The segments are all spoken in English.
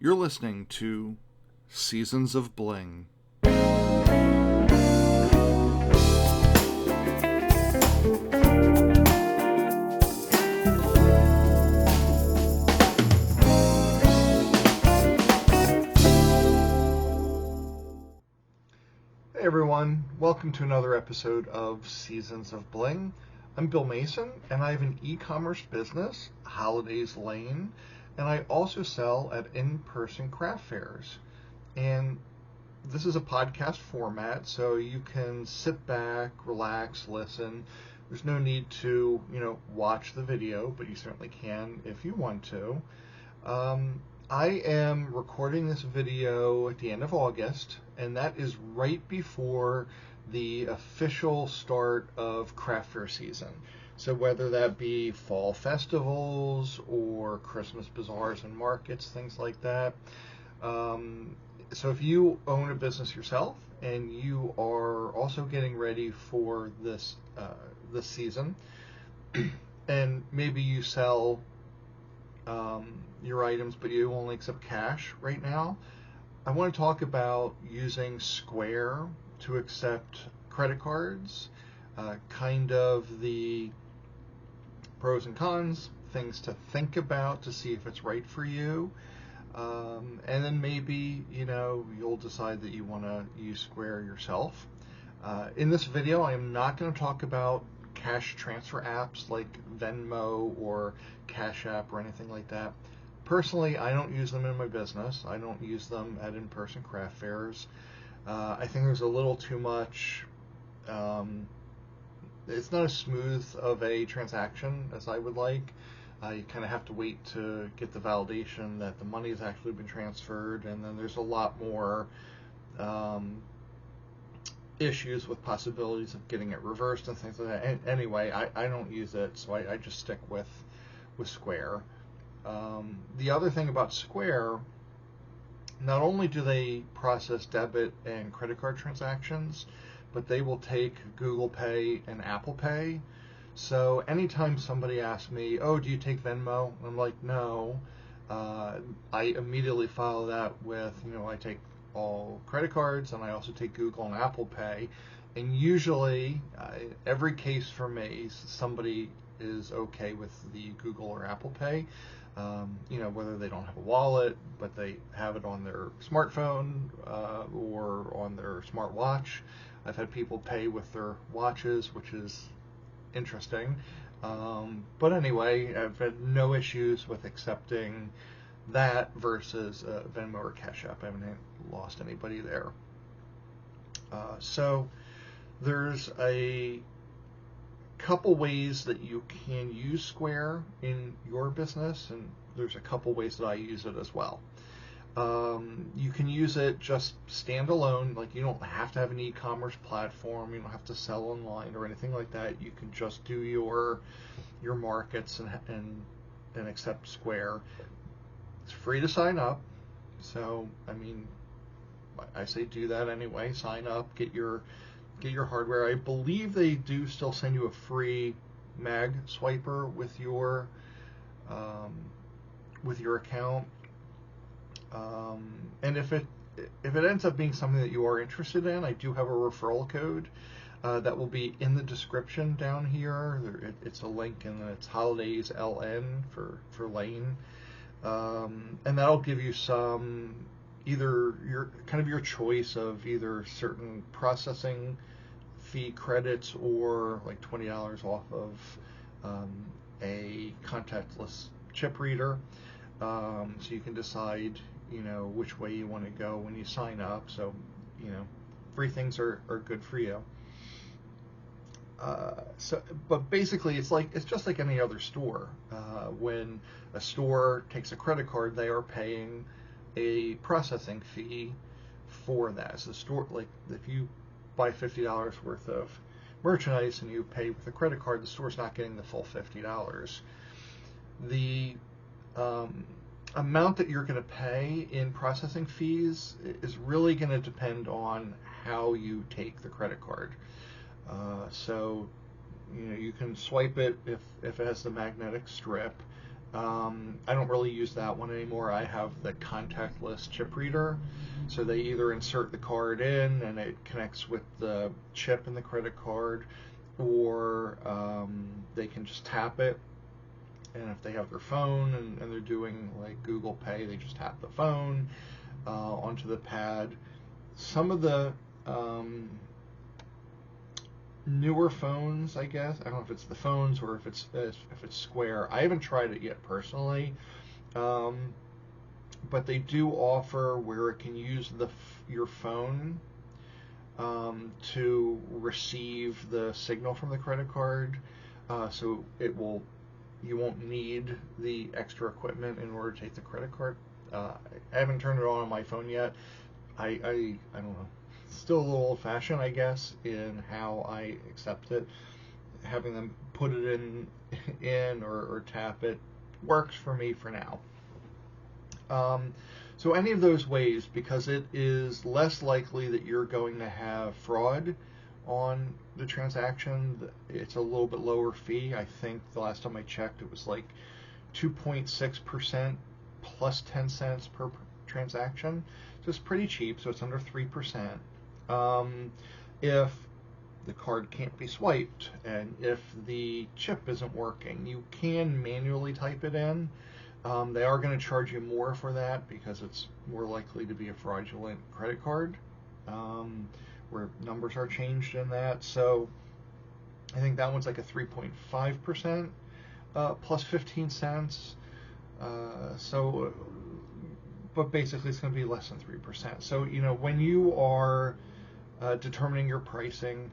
You're listening to Seasons of Bling. Hey everyone, welcome to another episode of Seasons of Bling. I'm Bill Mason, and I have an e-commerce business, Holidays Lane, and I also sell at in-person craft fairs. And this is a podcast format, so you can sit back, relax, listen. There's no need to, watch the video, but you certainly can if you want to. I am recording this video at the end of August, and that is right before the official start of craft fair season. So whether that be fall festivals or Christmas bazaars and markets, things like that. So if you own a business yourself and you are also getting ready for this season, and maybe you sell your items, but you only accept cash right now, I want to talk about using Square to accept credit cards, kind of the pros and cons, things to think about to see if it's right for you, and then maybe you'll decide that you want to use Square yourself. In this video, I am not going to talk about cash transfer apps like Venmo or Cash App or anything like that. Personally, I don't use them in my business. I don't use them at in-person craft fairs. I think there's a little too much. It's not as smooth of a transaction as I would like. You kind of have to wait to get the validation that the money has actually been transferred, and then there's a lot more issues with possibilities of getting it reversed and things like that. And anyway, I don't use it, so I just stick with Square. The other thing about Square, not only do they process debit and credit card transactions, but they will take Google Pay and Apple Pay. So anytime somebody asks me, oh, do you take Venmo? I'm like, no. I immediately follow that with, I take all credit cards, and I also take Google and Apple Pay. And usually, every case for me, somebody is okay with the Google or Apple Pay. Whether they don't have a wallet, but they have it on their smartphone or on their smartwatch. I've had people pay with their watches, which is interesting. But anyway, I've had no issues with accepting that versus Venmo or Cash App. I haven't lost anybody there. So there's a couple ways that you can use Square in your business, and there's a couple ways that I use it as well. You can use it just standalone, like you don't have to have an e-commerce platform, you don't have to sell online or anything like that. You can just do your markets and accept Square. It's free to sign up, so I say do that anyway. Sign up, get your hardware. I believe they do still send you a free mag swiper with your account. And if it ends up being something that you are interested in, I do have a referral code that will be in the description down here. It's a link, and it's Holidays LN for Lane, and that'll give you some either your choice of either certain processing fee credits or like $20 off of a contactless chip reader. So you can decide which way you want to go when you sign up. So free things are good for you. But basically it's just like any other store. When a store takes a credit card, they are paying a processing fee for that. So the store, like if you buy $50 worth of merchandise and you pay with a credit card, the store's not getting the full $50. The amount that you're going to pay in processing fees is really going to depend on how you take the credit card. So you can swipe it if it has the magnetic strip. I don't really use that one anymore. I have the contactless chip reader. So they either insert the card in and it connects with the chip in the credit card, or they can just tap it. And if they have their phone and they're doing like Google Pay, they just tap the phone onto the pad. Some of the newer phones, I guess. I don't know if it's the phones or if it's Square. I haven't tried it yet personally, but they do offer where it can use your phone to receive the signal from the credit card, so you won't need the extra equipment in order to take the credit card. I haven't turned it on my phone yet. I don't know. Still a little old-fashioned, I guess, in how I accept it. Having them put it in or tap it works for me for now. So any of those ways, because it is less likely that you're going to have fraud on the transaction, it's a little bit lower fee. I think the last time I checked, it was like 2.6% plus 10 cents per transaction. So it's pretty cheap, so it's under 3%. If the card can't be swiped and if the chip isn't working, you can manually type it in. They are going to charge you more for that because it's more likely to be a fraudulent credit card, where numbers are changed in that. So I think that one's like a 3.5% plus 15 cents. But basically it's going to be less than 3%. So, when you are determining your pricing,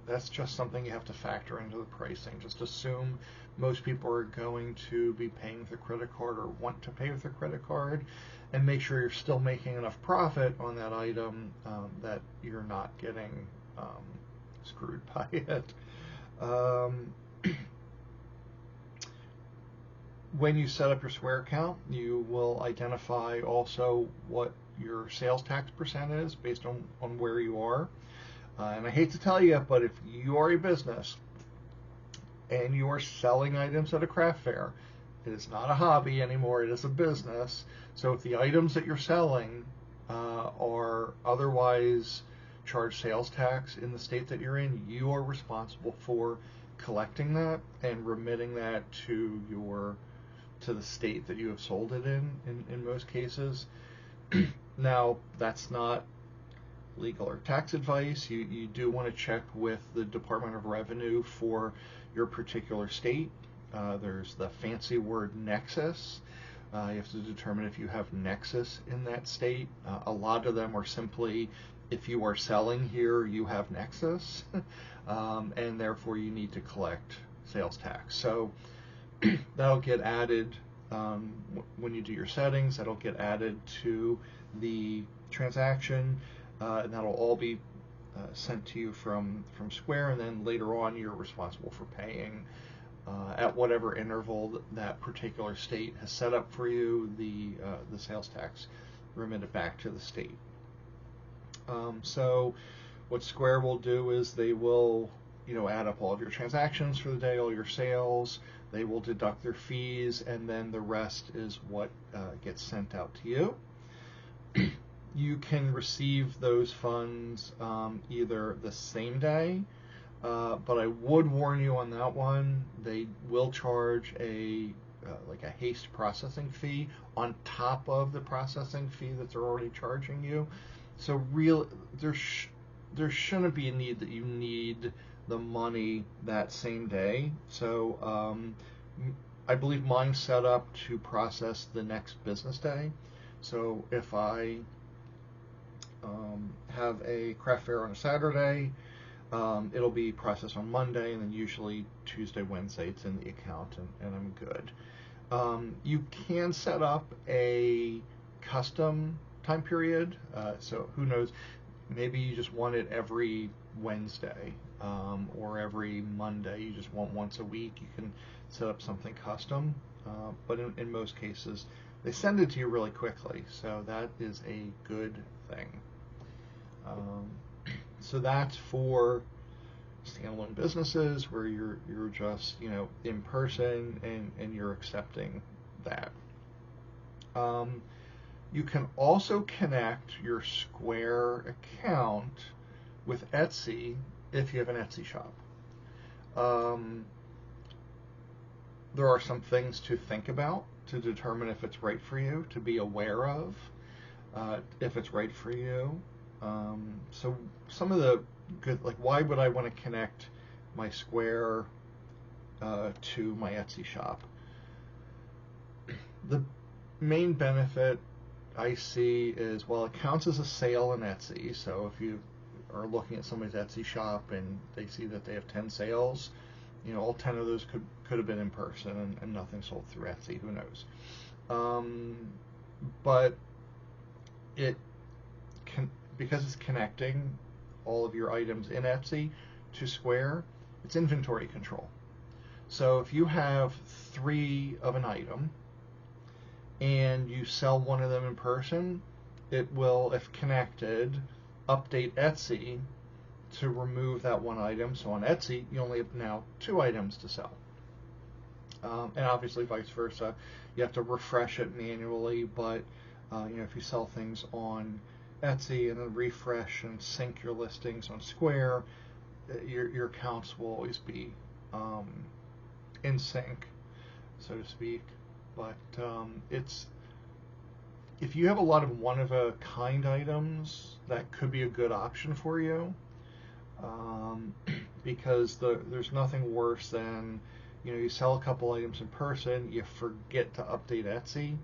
that's just something you have to factor into the pricing. Just assume most people are going to be paying with a credit card or want to pay with a credit card, and make sure you're still making enough profit on that item that you're not getting screwed by it. When you set up your Square account, you will identify also what your sales tax percent is based on where you are. And I hate to tell you, but if you are a business and you are selling items at a craft fair, it is not a hobby anymore, it is a business. So if the items that you're selling are otherwise charged sales tax in the state that you're in, you are responsible for collecting that and remitting that to the state that you have sold it in most cases. Now, that's not legal or tax advice. You do want to check with the Department of Revenue for your particular state. There's the fancy word nexus. You have to determine if you have nexus in that state. A lot of them are simply, if you are selling here, you have nexus, and therefore you need to collect sales tax. So that'll get added when you do your settings. That'll get added to the transaction, and that'll all be sent to you from Square, and then later on you're responsible for paying at whatever interval that particular state has set up for you the sales tax remitted back to the state. So what Square will do is they will add up all of your transactions for the day, all your sales. They will deduct their fees, and then the rest is what gets sent out to you. You can receive those funds either the same day, but I would warn you on that one, they will charge a haste processing fee on top of the processing fee that they're already charging you. So there shouldn't be a need that you need the money that same day. So I believe mine's set up to process the next business day. So if I have a craft fair on a Saturday, it'll be processed on Monday, and then usually Tuesday, Wednesday it's in the account, and I'm good. You can set up a custom time period, so who knows, maybe you just want it every Wednesday or every Monday. You just want once a week. You can set up something custom, but in most cases they send it to you really quickly, so that is a good thing. So that's for standalone businesses where you're just in person and you're accepting that. You can also connect your Square account with Etsy if you have an Etsy shop. There are some things to think about to determine if it's right for you, to be aware of if it's right for you. So some of the good, like, why would I want to connect my Square to my Etsy shop? The main benefit I see is, well, it counts as a sale in Etsy. So if you are looking at somebody's Etsy shop and they see that they have 10 sales, all 10 of those could have been in person and nothing sold through Etsy. Who knows? But it can, because it's connecting all of your items in Etsy to Square, it's inventory control. So if you have 3 of an item and you sell one of them in person, it will, if connected, update Etsy to remove that one item. So on Etsy, you only have now 2 items to sell. And obviously vice versa. You have to refresh it manually, but if you sell things on Etsy and then refresh and sync your listings on Square, your accounts will always be in sync, so to speak. But if you have a lot of one-of-a-kind items, that could be a good option for you, because there's nothing worse than, you sell a couple items in person, you forget to update Etsy,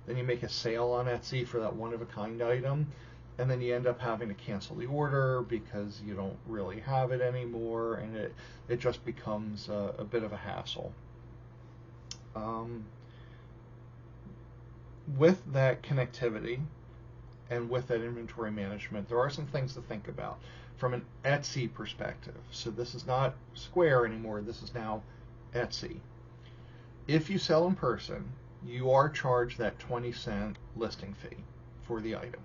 then you make a sale on Etsy for that one-of-a-kind item, and then you end up having to cancel the order because you don't really have it anymore, and it just becomes a bit of a hassle. With that connectivity and with that inventory management, there are some things to think about from an Etsy perspective. So this is not Square anymore, this is now Etsy. If you sell in person, you are charged that 20-cent listing fee for the item.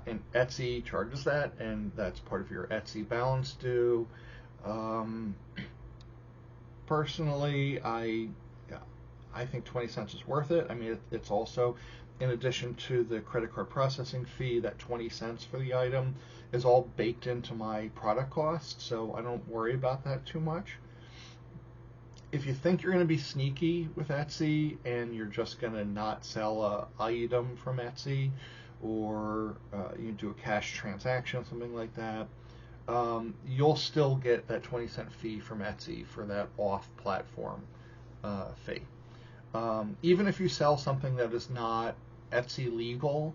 And Etsy charges that, and that's part of your Etsy balance due. Personally, I think 20 cents is worth it. I mean, it's also, in addition to the credit card processing fee, that 20 cents for the item is all baked into my product cost, so I don't worry about that too much. If you think you're going to be sneaky with Etsy and you're just going to not sell a item from Etsy, or you do a cash transaction, something like that, you'll still get that 20-cent fee from Etsy for that off-platform fee. Even if you sell something that is not Etsy legal,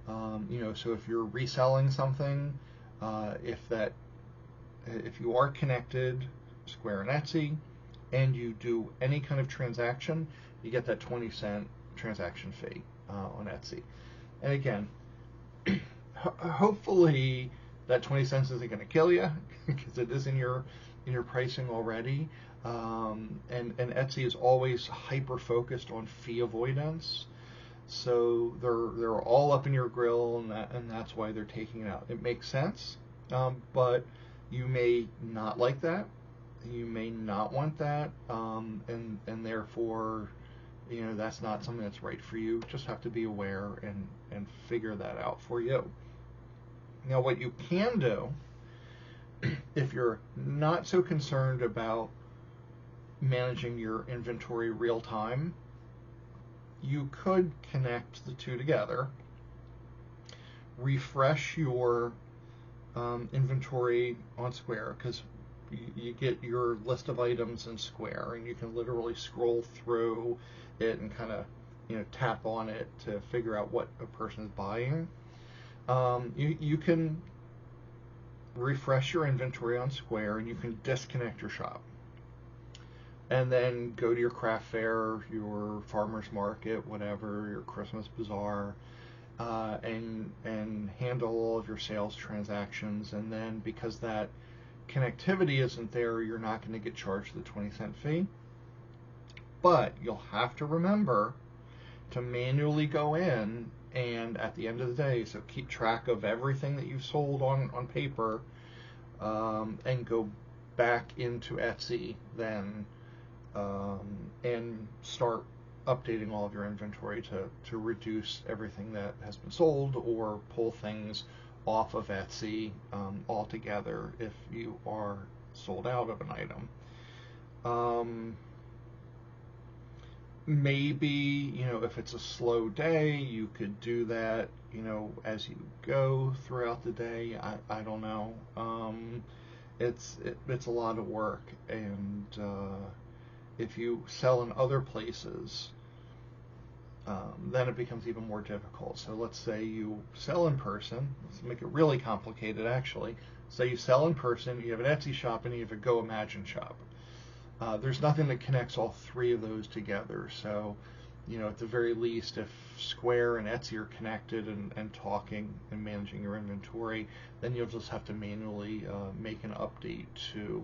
so if you're reselling something, if you are connected Square and Etsy, and you do any kind of transaction, you get that 20-cent transaction fee on Etsy. And again, hopefully that 20 cents isn't going to kill you, because it is in your pricing already. And Etsy is always hyper focused on fee avoidance, so they're all up in your grill, and that's why they're taking it out. It makes sense, but you may not like that. You may not want that, and therefore, that's not something that's right for you. Just have to be aware and figure that out for you. Now, what you can do, if you're not so concerned about managing your inventory real time, you could connect the two together, refresh your inventory on Square, because you get your list of items in Square, and you can literally scroll through it and kind of tap on it to figure out what a person is buying. You can refresh your inventory on Square, and you can disconnect your shop, and then go to your craft fair, your farmer's market, whatever, your Christmas bazaar, and handle all of your sales transactions. And then, because that connectivity isn't there, you're not going to get charged the 20-cent fee. But you'll have to remember to manually go in, and at the end of the day, so keep track of everything that you've sold on paper, and go back into Etsy then, and start updating all of your inventory to reduce everything that has been sold, or pull things off of Etsy altogether if you are sold out of an item. Maybe, if it's a slow day, you could do that, as you go throughout the day. I don't know. It's a lot of work, and if you sell in other places, then it becomes even more difficult. So let's say you sell in person. Let's make it really complicated, actually. Say you sell in person, you have an Etsy shop, and you have a GoImagine shop. There's nothing that connects all three of those together. So, at the very least, if Square and Etsy are connected and talking and managing your inventory, then you'll just have to manually make an update to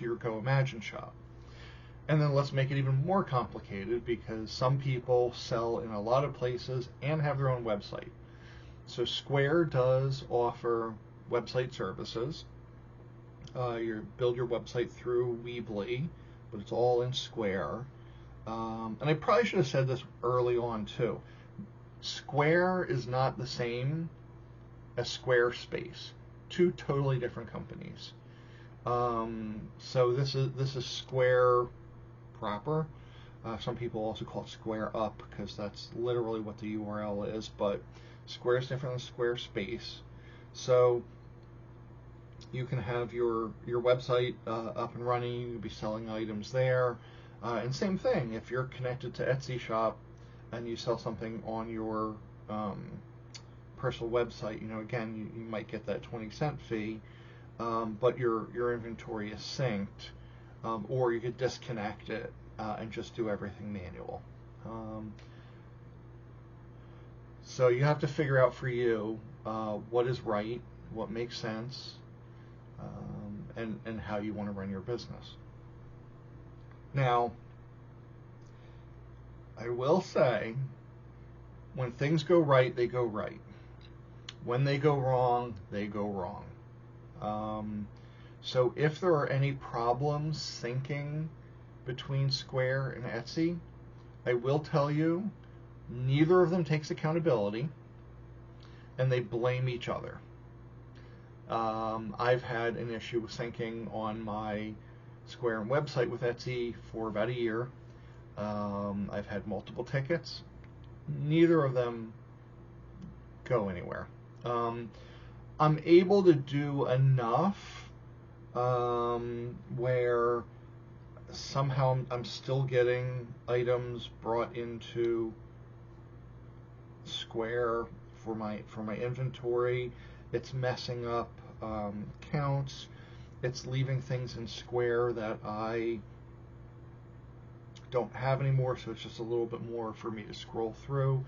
your GoImagine shop. And then let's make it even more complicated, because some people sell in a lot of places and have their own website. So Square does offer website services. You build your website through Weebly, but it's all in Square. And I probably should have said this early on too. Square is not the same as Squarespace. Two totally different companies. So this is Square proper. Some people also call it Square Up, because that's literally what the URL is. But Square is different than Squarespace. So you can have your website up and running. You can be selling items there. And same thing, if you're connected to Etsy shop and you sell something on your personal website, again, you might get that 20-cent fee, but your inventory is synced, or you could disconnect it and just do everything manual. So you have to figure out for you what is right, what makes sense, and how you want to run your business. Now, I will say, when things go right, they go right. When they go wrong, they go wrong. So if there are any problems syncing between Square and Etsy, I will tell you, neither of them takes accountability, and they blame each other. I've had an issue with syncing on my Square and website with Etsy for about a year. I've had multiple tickets. Neither of them go anywhere. I'm able to do enough where somehow I'm still getting items brought into Square for my inventory. It's messing up counts. It's leaving things in Square that I don't have anymore, so it's just a little bit more for me to scroll through.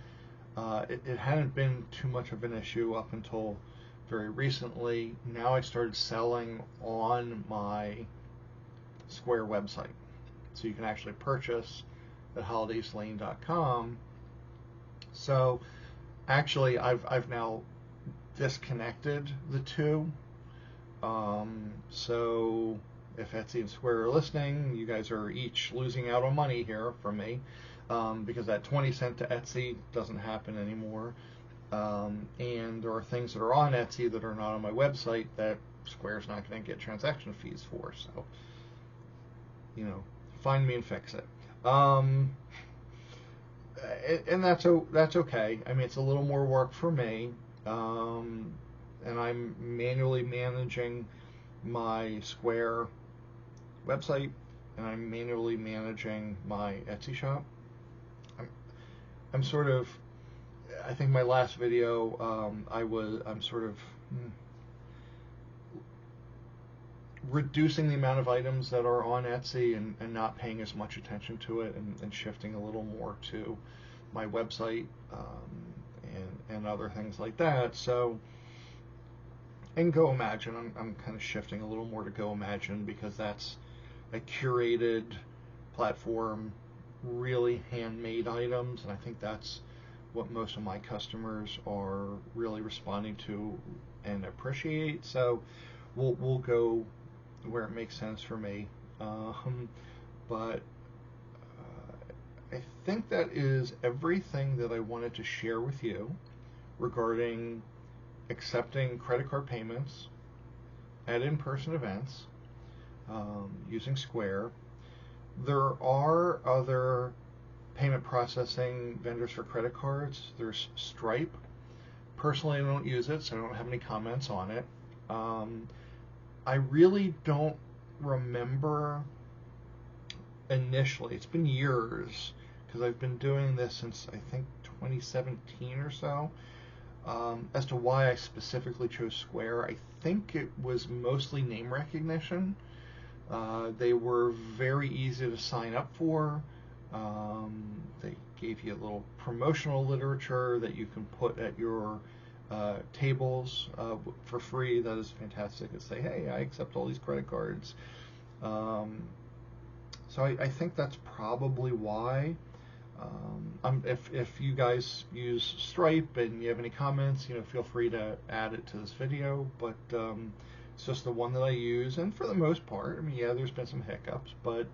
It hadn't been too much of an issue up until very recently. Now I started selling on my Square website, so you can actually purchase at holidayslane.com. So actually, I've now disconnected the two. So if Etsy and Square are listening, you guys are each losing out on money here from me, because that 20-cent to Etsy doesn't happen anymore. And there are things that are on Etsy that are not on my website that Square's not going to get transaction fees for. So, find me and fix it. And that's okay. I mean, it's a little more work for me. And I'm manually managing my Square website, and I'm manually managing my Etsy shop. I'm sort of, I think my last video, I'm sort of reducing the amount of items that are on Etsy and not paying as much attention to it, and shifting a little more to my website and other things like that. So, and GoImagine, I'm kind of shifting a little more to GoImagine, because that's a curated platform, really handmade items, and I think that's what most of my customers are really responding to and appreciate. So we'll go where it makes sense for me. But I think that is everything that I wanted to share with you regarding accepting credit card payments at in-person events using Square. There are other payment processing vendors for credit cards. There's Stripe. Personally, I don't use it, so I don't have any comments on it. I really don't remember initially. It's been years because I've been doing this since I think 2017 or so. As to why I specifically chose Square, I think it was mostly name recognition. They were very easy to sign up for. They gave you a little promotional literature that you can put at your tables for free. That is fantastic. And say, hey, I accept all these credit cards. So I think that's probably why. If you guys use Stripe and you have any comments, feel free to add it to this video. But it's just the one that I use, and for the most part, yeah, there's been some hiccups, but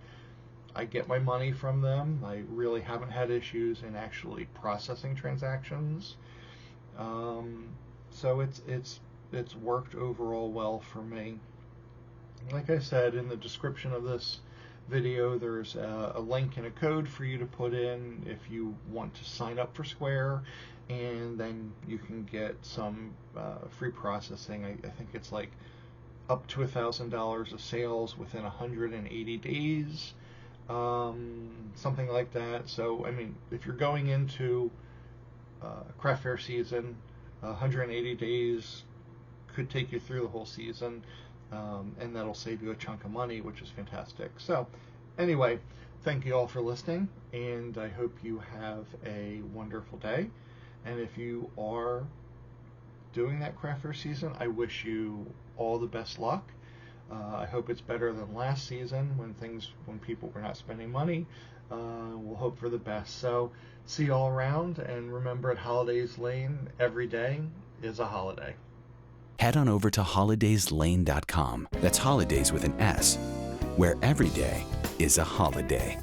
I get my money from them. I really haven't had issues in actually processing transactions. So it's worked overall well for me. Like I said, in the description of this video, there's a link and a code for you to put in if you want to sign up for Square, and then you can get some free processing. I think it's like up to $1,000 of sales within 180 days, something like that. So if you're going into craft fair season, 180 days could take you through the whole season. And that'll save you a chunk of money, which is fantastic. So anyway, thank you all for listening, and I hope you have a wonderful day. And if you are doing that craft fair season, I wish you all the best luck. I hope it's better than last season when people were not spending money. We'll hope for the best. So see you all around, and remember, at Holidays Lane, every day is a holiday. Head on over to holidayslane.com. That's holidays with an S, where every day is a holiday.